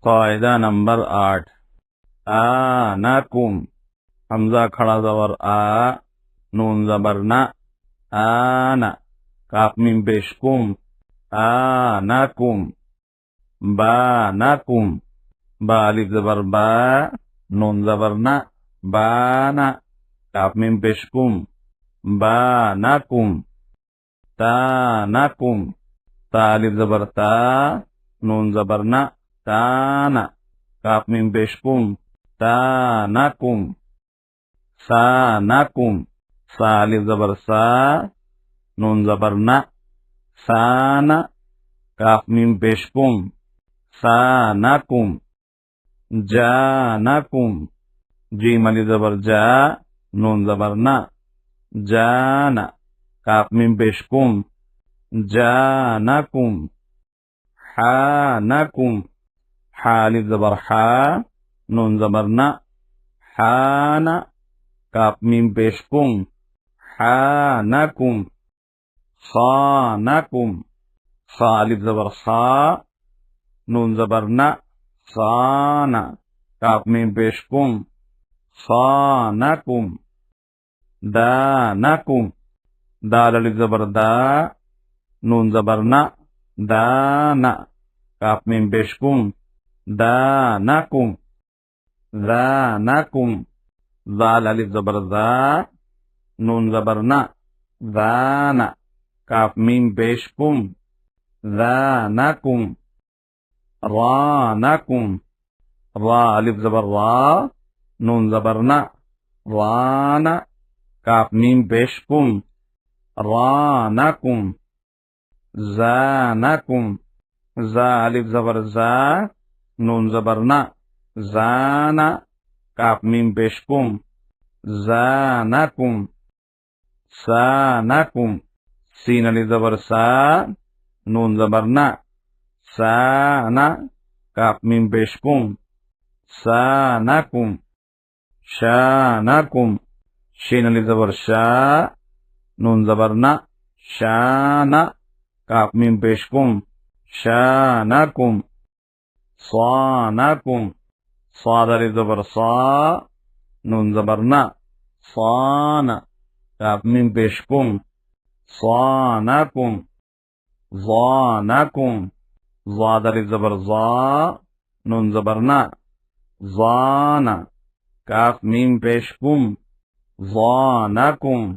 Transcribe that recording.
कायदा नंबर 8। आनाकुम, हमजा खड़ा ज़बर आ, नून ज़बर ना, आना, काफ मीम पेश कुम, आनाकुम। बानाकुम, बा अलिफ ज़बर बा, नून ज़बर ना, बाना, काफ मीम पेश कुम, बानाकुम। तानाकुम, ता अलिफ ज़बर ता, नून ज़बर ना, ताना, काफ मीम पेश कुम, तानाकुम। सानाकुम, सा अलिफ ज़बर सा, नून ज़बर ना, साना, काफ मीम पेश कुम, सानाकुम। जानाकुम, जीम अलिफ ज़बर जा, नून ज़बर ना, जाना, काफ मीम पेश कुम, जानाकुम। हानाकुम, हा अलिफ ज़बर हा, नून ज़बर ना, हाना, काफ मीम पेश कुम, हानाकुम। खानाकुम, खा अलिफ ज़बर खा, नून ज़बर ना, खाना, काफ मीम पेश कुम, खानाकुम। दानाकुम, दाल अलिफ ज़बर दा, नून ज़बर ना, दाना, काफ मीम पेश कुम, दानाकुम। दानाकुम, दाल अलिफ ज़बर दा, नून ज़बर ना, दाना, काफ मीम पेश कुम, दानाकुम। रानाकुम, रा अलिफ ज़बर रा, नून ज़बर ना, राना, काफ मीम पेश कुम, रानाकुम। ज़ानाकुम, ज़ा अलिफ ज़बर ज़ा, नून ज़बर ना, ज़ाना, काफ मीम पेश कुम, ज़ानाकुम। सानाकुम, सीन अलिफ ज़बर सा, नून ज़बर ना, साना, काफ मीम पेश कुम, सानाकुम। शानाकुम, शीन अलिफ ज़बर शा, नून ज़बर ना, शाना, काफ मीम पेश कुम, शानाकुम। सानाकुम, साद अलिफ ज़बर सा, नून ज़बर ना, साना, काफ मीम पेश कुम, सानाकुम। ज़ानाकुम, ज़ाद अलिफ ज़बर ज़ा, नून ज़बर ना, ज़ाना, काफ मीम पेश कुम, ज़ानाकुम।